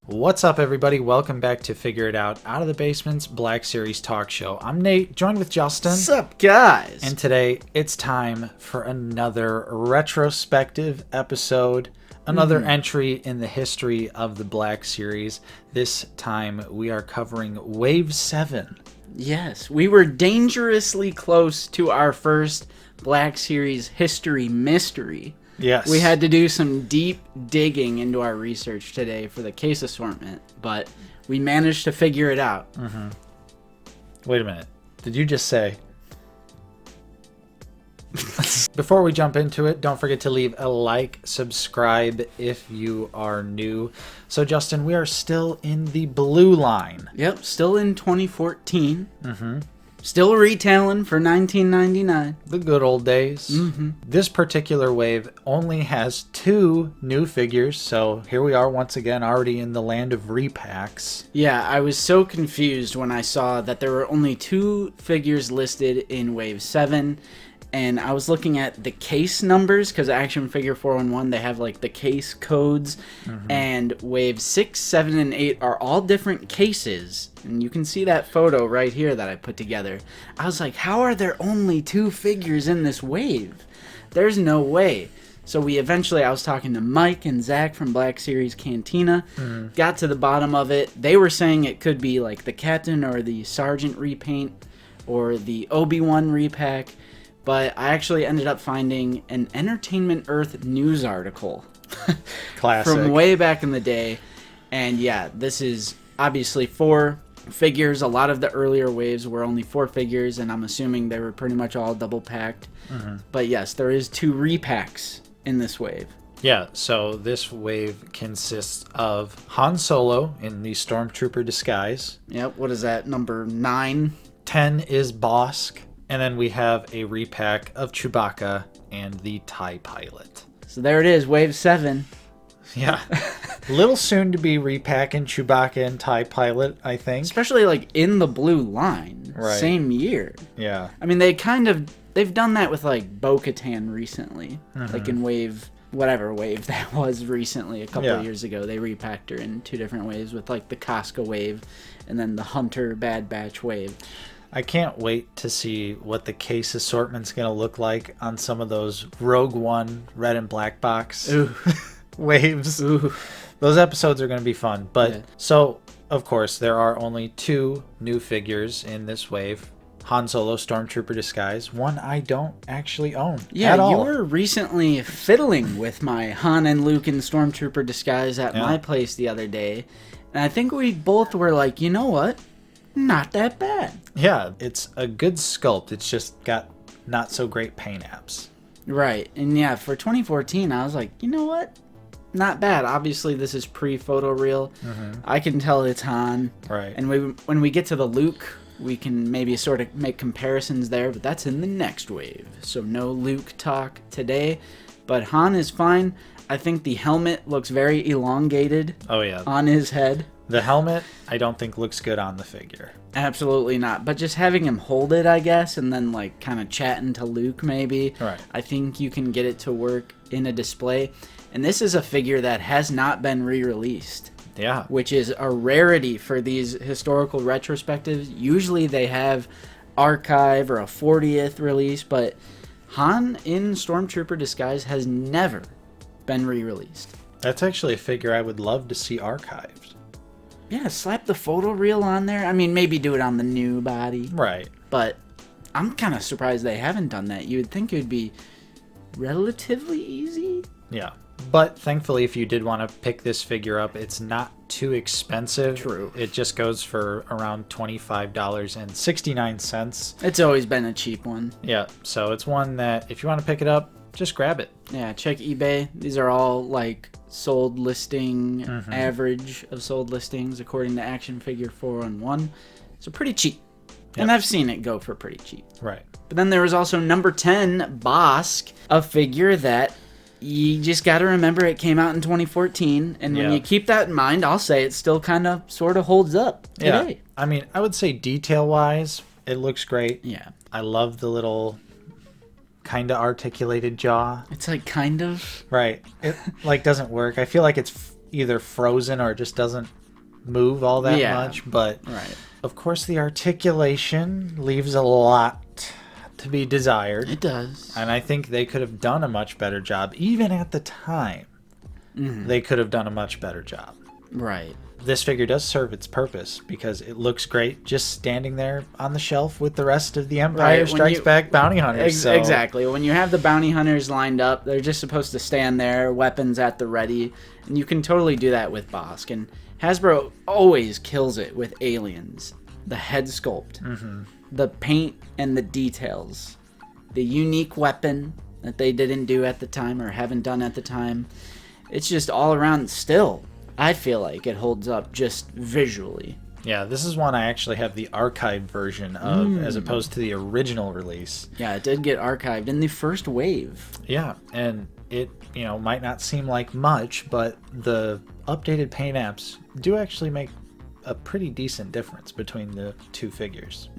What's up, everybody? Welcome back to Figure It Out of the Basement's Black Series talk show. I'm Nate, joined with Justin. What's up, guys? And today, it's time for another retrospective episode, another entry in the history of the Black Series. This time, we are covering Wave 7. Yes, we were dangerously close to our first Black Series history mystery. Yes. We had to do some deep digging into our research today for the case assortment, but we managed to figure it out. Mm-hmm. Wait a minute. Did you just say? Before we jump into it, don't forget to leave a like, subscribe if you are new. So, Justin, we are still in the blue line. Yep, still in 2014. Mm-hmm. Still retailing for $19.99. The good old days. Mm-hmm. This particular wave only has 2 new figures, so here we are once again already in the land of repacks. Yeah, I was so confused when I saw that there were only 2 figures listed in Wave 7, and I was looking at the case numbers, because Action Figure 411, they have like the case codes, and Wave 6, 7, and 8 are all different cases, and you can see that photo right here that I put together. I was like, how are there only 2 figures in this wave? There's no way. So I was talking to Mike and Zach from Black Series Cantina, got to the bottom of it. They were saying it could be like the Captain or the Sergeant repaint or the Obi-Wan repack. But I actually ended up finding an Entertainment Earth news article Classic. from way back in the day. And yeah, this is obviously 4 figures. A lot of the earlier waves were only 4 figures, and I'm assuming they were pretty much all double packed. But yes, there is 2 repacks in this wave. Yeah, so this wave consists of Han Solo in the Stormtrooper disguise. Yep, what is that, number 9? 10 is Bosk. And then we have a repack of Chewbacca and the TIE Pilot. So there it is, Wave 7. Yeah. Little soon to be repacking Chewbacca and TIE Pilot, I think. Especially like in the blue line. Right. Same year. Yeah. I mean, they've done that with like Bo-Katan recently. Like in whatever wave that was recently, a couple of years ago. They repacked her in 2 different waves with like the Casca wave and then the Hunter Bad Batch wave. I can't wait to see what the case assortment's going to look like on some of those Rogue One red and black box waves. Ooh. Those episodes are going to be fun. But so, of course, there are only 2 new figures in this wave. Han Solo Stormtrooper disguise, one I don't actually own at all. You were recently fiddling with my Han and Luke in Stormtrooper disguise at my place the other day. And I think we both were like, you know what? Not that bad. Yeah, it's a good sculpt. It's just got not so great paint apps. Right. And yeah, for 2014, I was like, you know what? Not bad. Obviously, this is pre-photo reel. I can tell it's Han. Right. And when we get to the Luke, we can maybe sort of make comparisons there, but that's in the next wave. So no Luke talk today. But Han is fine. I think the helmet looks very elongated on his head. The helmet, I don't think looks good on the figure. Absolutely not. But just having him hold it, I guess, and then like kind of chatting to Luke maybe. Right. I think you can get it to work in a display. And this is a figure that has not been re-released. Yeah. Which is a rarity for these historical retrospectives. Usually they have archive or a 40th release, but Han in Stormtrooper disguise has never been re-released. That's actually a figure I would love to see archived. Yeah, slap the photo reel on there. I mean, maybe do it on the new body. Right. But I'm kind of surprised they haven't done that. You would think it would be relatively easy. Yeah. But thankfully, if you did want to pick this figure up, it's not too expensive. True. It just goes for around $25.69. It's always been a cheap one. Yeah. So it's one that if you want to pick it up, just grab it. Yeah, check eBay. These are all like sold listing, average of sold listings according to Action Figure 411. So pretty cheap. Yep. And I've seen it go for pretty cheap. Right. But then there was also number 10, Bosk, a figure that you just got to remember it came out in 2014. And when you keep that in mind, I'll say it still kind of sort of holds up today. Yeah. I mean, I would say detail-wise, it looks great. Yeah. I love the little kind of articulated jaw. It's like kind of. Right. It like doesn't work. I feel like it's either frozen or it just doesn't move all that Yeah. much. But Right. of course, the articulation leaves a lot to be desired. It does. And I think they could have done a much better job. Even at the time, they could have done a much better job. Right. This figure does serve its purpose because it looks great just standing there on the shelf with the rest of the Empire Right, Strikes Back bounty hunters. So, Exactly. When you have the bounty hunters lined up, they're just supposed to stand there, weapons at the ready, and you can totally do that with Bosk. And Hasbro always kills it with aliens. The head sculpt, the paint and the details, the unique weapon that they didn't do at the time or haven't done at the time. It's just all around still. I feel like it holds up just visually. Yeah, this is one I actually have the archived version of as opposed to the original release. Yeah, it did get archived in the first wave. Yeah, and it, might not seem like much, but the updated paint apps do actually make a pretty decent difference between the two figures.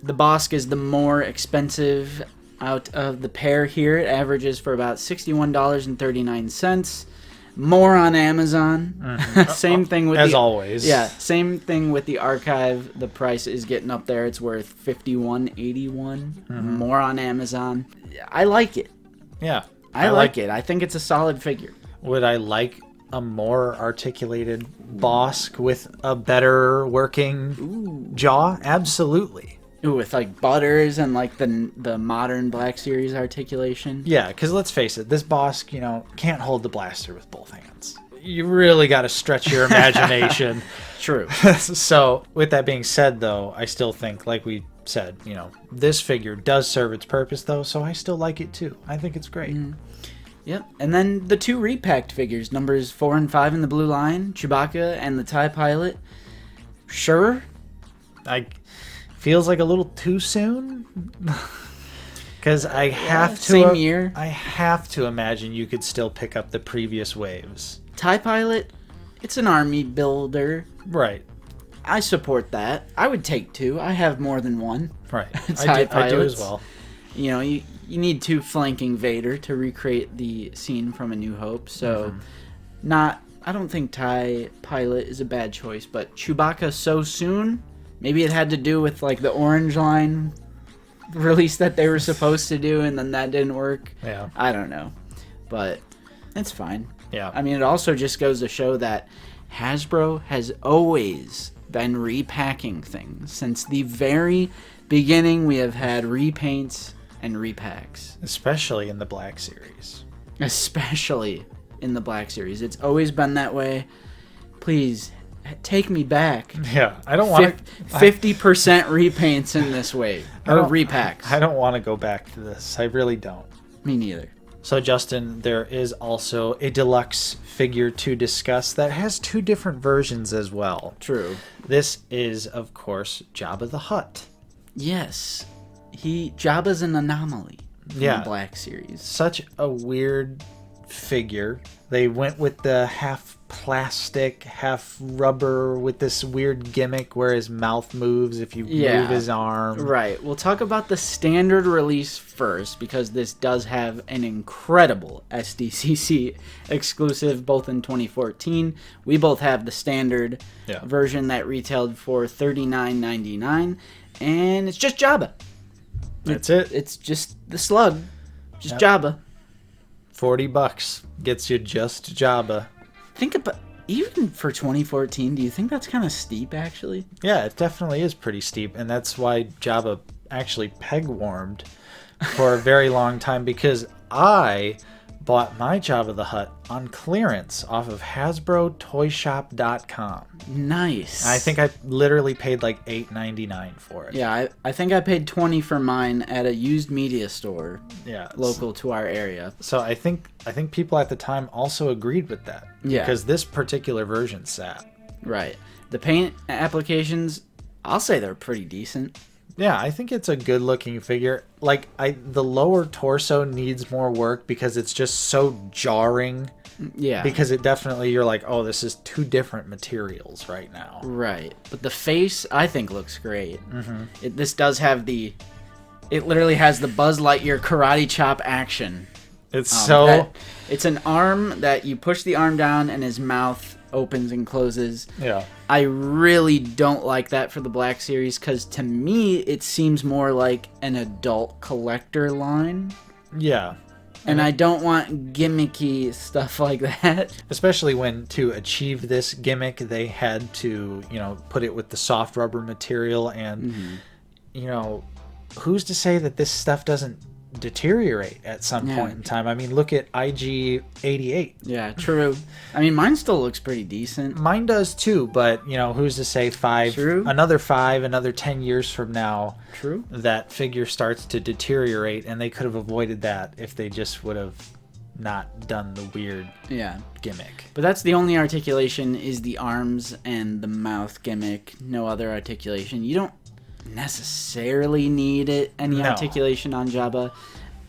The Bosk is the more expensive out of the pair here. It averages for about $61.39. More on Amazon. Same thing with as always. Yeah, same thing with the archive. The price is getting up there. It's worth $51.81. More on Amazon. I like it. Yeah. I like it. I think it's a solid figure. Would I like a more articulated Bosk with a better working jaw? Absolutely. Ooh, with like butters and like the modern Black Series articulation. Yeah, because let's face it, this Bosk, can't hold the blaster with both hands. You really got to stretch your imagination. True. So, with that being said, though, I still think, like we said, this figure does serve its purpose, though, so I still like it, too. I think it's great. Yep. And then the two repacked figures, numbers 4 and 5 in the blue line, Chewbacca and the TIE Pilot. Sure. Feels like a little too soon. Because I have to... Same year. I have to imagine you could still pick up the previous waves. TIE Pilot, it's an army builder. Right. I support that. I would take two. I have more than one. Right. TIE I do as pilots. well. You need two flanking Vader to recreate the scene from A New Hope. So, I don't think TIE Pilot is a bad choice, but Chewbacca so soon... Maybe it had to do with like the Orange Line release that they were supposed to do, and then that didn't work. Yeah. I don't know, but it's fine. Yeah. I mean, it also just goes to show that Hasbro has always been repacking things. Since the very beginning, we have had repaints and repacks. Especially in the Black Series. Especially in the Black Series. It's always been that way. Please... take me back. Yeah, I don't want to... 50% repaints in this wave. Or repacks. I don't want to go back to this. I really don't. Me neither. So, Justin, there is also a deluxe figure to discuss that has two different versions as well. True. This is, of course, Jabba the Hutt. Yes. Jabba's an anomaly in the Black Series. Such a weird figure. They went with the half plastic, half rubber with this weird gimmick where his mouth moves if you move his arm. Right. We'll talk about the standard release first because this does have an incredible SDCC exclusive both in 2014. We both have the standard version that retailed for $39.99 and it's just Jabba. That's it. It's just the slug. Just Jabba. $40 gets you just Jabba. Think about, even for 2014, do you think that's kind of steep, actually? Yeah, it definitely is pretty steep, and that's why Jabba actually peg-warmed for a very long time, because I bought my Jabba the Hutt on clearance off of HasbroToyShop.com. Nice. I think I literally paid like $8.99 for it. Yeah, I think I paid $20 for mine at a used media store local to our area. So I think people at the time also agreed with that. Yeah. Because this particular version sat. Right. The paint applications, I'll say they're pretty decent. Yeah, I think it's a good looking figure. Like the lower torso needs more work because it's just so jarring. Yeah. Because it definitely, you're like, oh, this is two different materials right now. Right. But the face, I think, looks great. This does have it literally has the Buzz Lightyear karate chop action It's it's an arm that you push the arm down and his mouth opens and closes. Yeah. I really don't like that for the Black Series because to me it seems more like an adult collector line. Yeah. And I don't want gimmicky stuff like that. Especially when to achieve this gimmick, they had to, put it with the soft rubber material. And, who's to say that this stuff doesn't deteriorate at some point in time? I mean, look at IG-88. Yeah, true. I mean, mine still looks pretty decent. Mine does too, but, who's to say another 10 years from now, that figure starts to deteriorate, and they could have avoided that if they just would have not done the weird gimmick. But that's the only articulation is the arms and the mouth gimmick. No other articulation. You don't necessarily need any articulation on Jabba,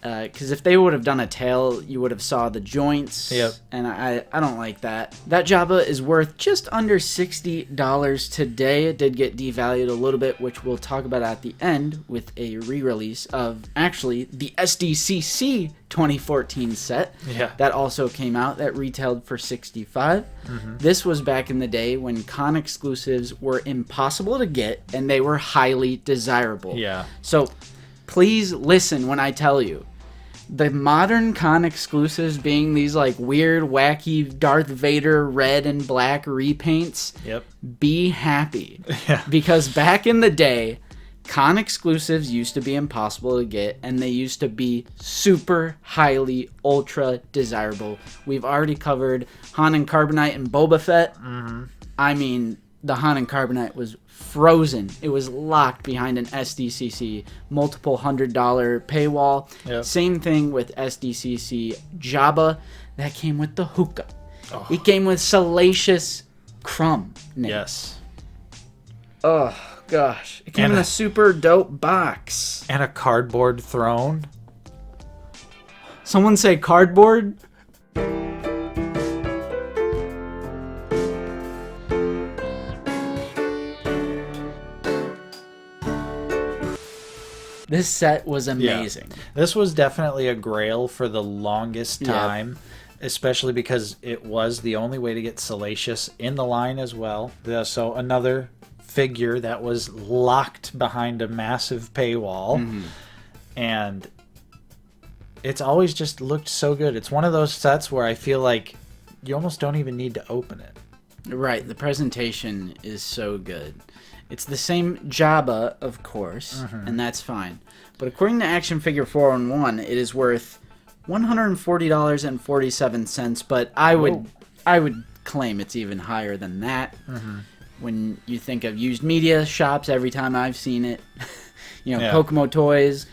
because if they would have done a tail, you would have saw the joints. Yep. And I don't like that. That Jabba is worth just under $60 today. It did get devalued a little bit, which we'll talk about at the end with a re-release of actually the SDCC 2014 set that also came out that retailed for $65. This was back in the day when con exclusives were impossible to get and they were highly desirable. Yeah. So please listen when I tell you. The modern con exclusives being these like weird, wacky Darth Vader red and black repaints. Yep. Be happy. Yeah. Because back in the day, con exclusives used to be impossible to get, and they used to be super highly ultra desirable. We've already covered Han and Carbonite and Boba Fett. I mean, the Han and Carbonite was frozen. It was locked behind an SDCC multiple $100 paywall. Yep. Same thing with SDCC Jabba. That came with the hookah. Oh. It came with Salacious Crumb. Yes. Oh gosh, it came in a super dope box. And a cardboard throne. Someone say cardboard? This set was amazing. Yeah. This was definitely a grail for the longest time, especially because it was the only way to get Salacious in the line as well. So another figure that was locked behind a massive paywall. And it's always just looked so good. It's one of those sets where I feel like you almost don't even need to open it. Right, the presentation is so good. It's the same Jabba, of course, and that's fine. But according to Action Figure 411, it is worth $140.47. But I would claim it's even higher than that. When you think of used media shops, every time I've seen it, Kokomo Toys,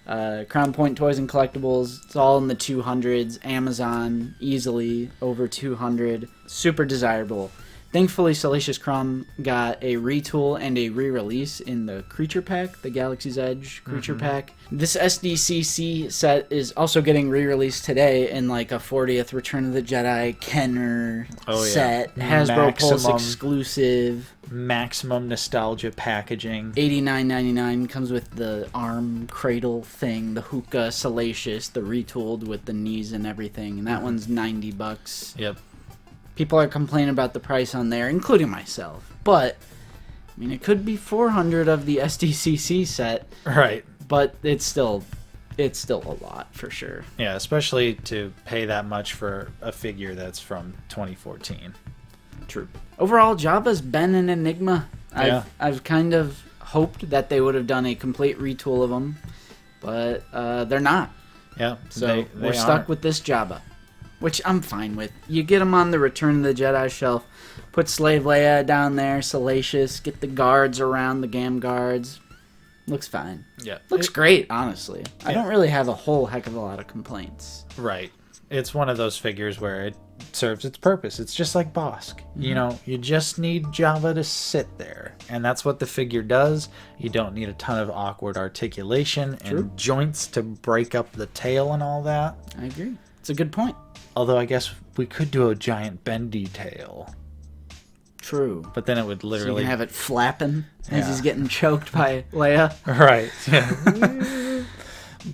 Crown Point Toys and Collectibles, it's all in the 200s. Amazon, easily over 200. Super desirable. Thankfully, Salacious Crumb got a retool and a re-release in the Creature Pack, the Galaxy's Edge Creature Pack. This SDCC set is also getting re-released today in like a 40th Return of the Jedi Kenner set. Hasbro Pulse exclusive. Maximum nostalgia packaging. $89.99 comes with the arm cradle thing, the hookah Salacious, the retooled with the knees and everything. And that one's $90. Yep. People are complaining about the price on there, including myself. But, I mean, it could be $400 of the SDCC set. Right. But it's still a lot, for sure. Yeah, especially to pay that much for a figure that's from 2014. True. Overall, Jabba's been an enigma. I've kind of hoped that they would have done a complete retool of them. But they're not. Yeah. So we're stuck with this Jabba. Which I'm fine with. You get them on the Return of the Jedi shelf, put Slave Leia down there, Salacious, get the guards around, the Gam guards. Looks fine. Yeah. Looks great, honestly. I don't really have a whole heck of a lot of complaints. Right. It's one of those figures where it serves its purpose. It's just like Bosk. You just need Jabba to sit there. And that's what the figure does. You don't need a ton of awkward articulation and joints to break up the tail and all that. I agree. It's a good point. Although I guess we could do a giant bendy tail. True. But then it would literally... So you can have it flapping as he's getting choked by Leia. Right. Yeah.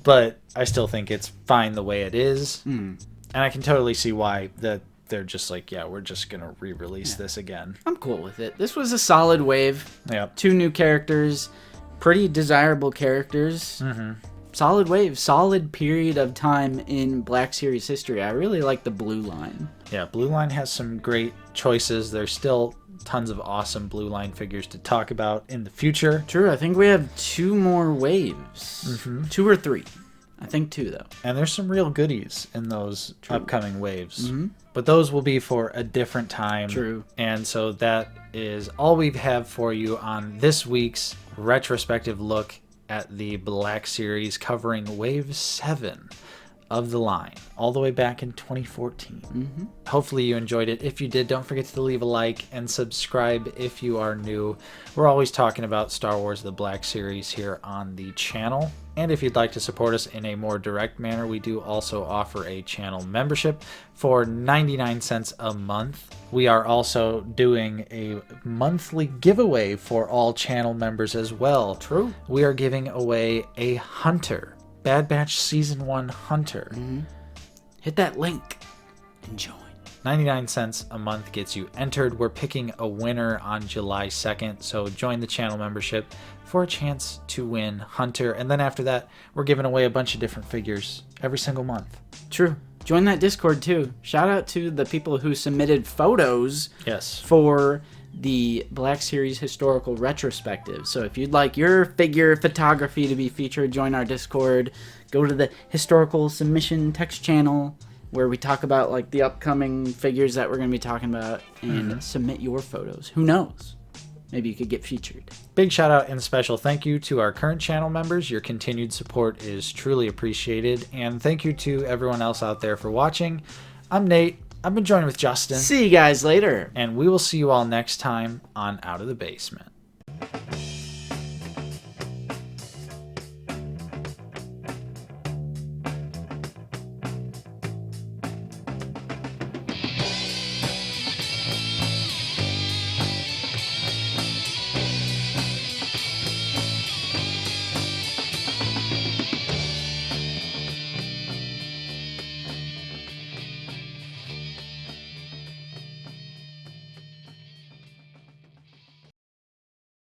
but I still think it's fine the way it is. Mm. And I can totally see why they're just like, yeah, we're just going to re-release this again. I'm cool with it. This was a solid wave. Yep. 2 new characters, pretty desirable characters. Mm-hmm. Solid wave, solid period of time in Black Series history. I really like the Blue Line. Yeah, Blue Line has some great choices. There's still tons of awesome Blue Line figures to talk about in the future. True, I think we have 2 more waves. 2 or 3. I think 2, though. And there's some real goodies in those upcoming waves. Mm-hmm. But those will be for a different time. True. And so that is all we have for you on this week's retrospective look at the Black Series, covering Wave 7 of the line, all the way back in 2014. Mm-hmm. Hopefully you enjoyed it. If you did, don't forget to leave a like and subscribe if you are new. We're always talking about Star Wars The Black Series here on the channel. And if you'd like to support us in a more direct manner, we do also offer a channel membership for 99 cents a month. We are also doing a monthly giveaway for all channel members as well. True. We are giving away a Hunter, Bad Batch Season 1 Hunter. Mm-hmm. Hit that link and join. 99 cents a month gets you entered. We're picking a winner on July 2nd, so join the channel membership for a chance to win Hunter. And then after that, we're giving away a bunch of different figures every single month. True. Join that Discord too. Shout out to the people who submitted photos Yes. for the Black Series historical retrospective. So if you'd like your figure photography to be featured, join our Discord. Go to the historical submission text channel where we talk about like the upcoming figures that we're going to be talking about, and submit your photos. Who knows? Maybe you could get featured. Big shout out and special thank you to our current channel members. Your continued support is truly appreciated. And thank you to everyone else out there for watching. I'm Nate. I've been joined with Justin. See you guys later. And we will see you all next time on Out of the Basement.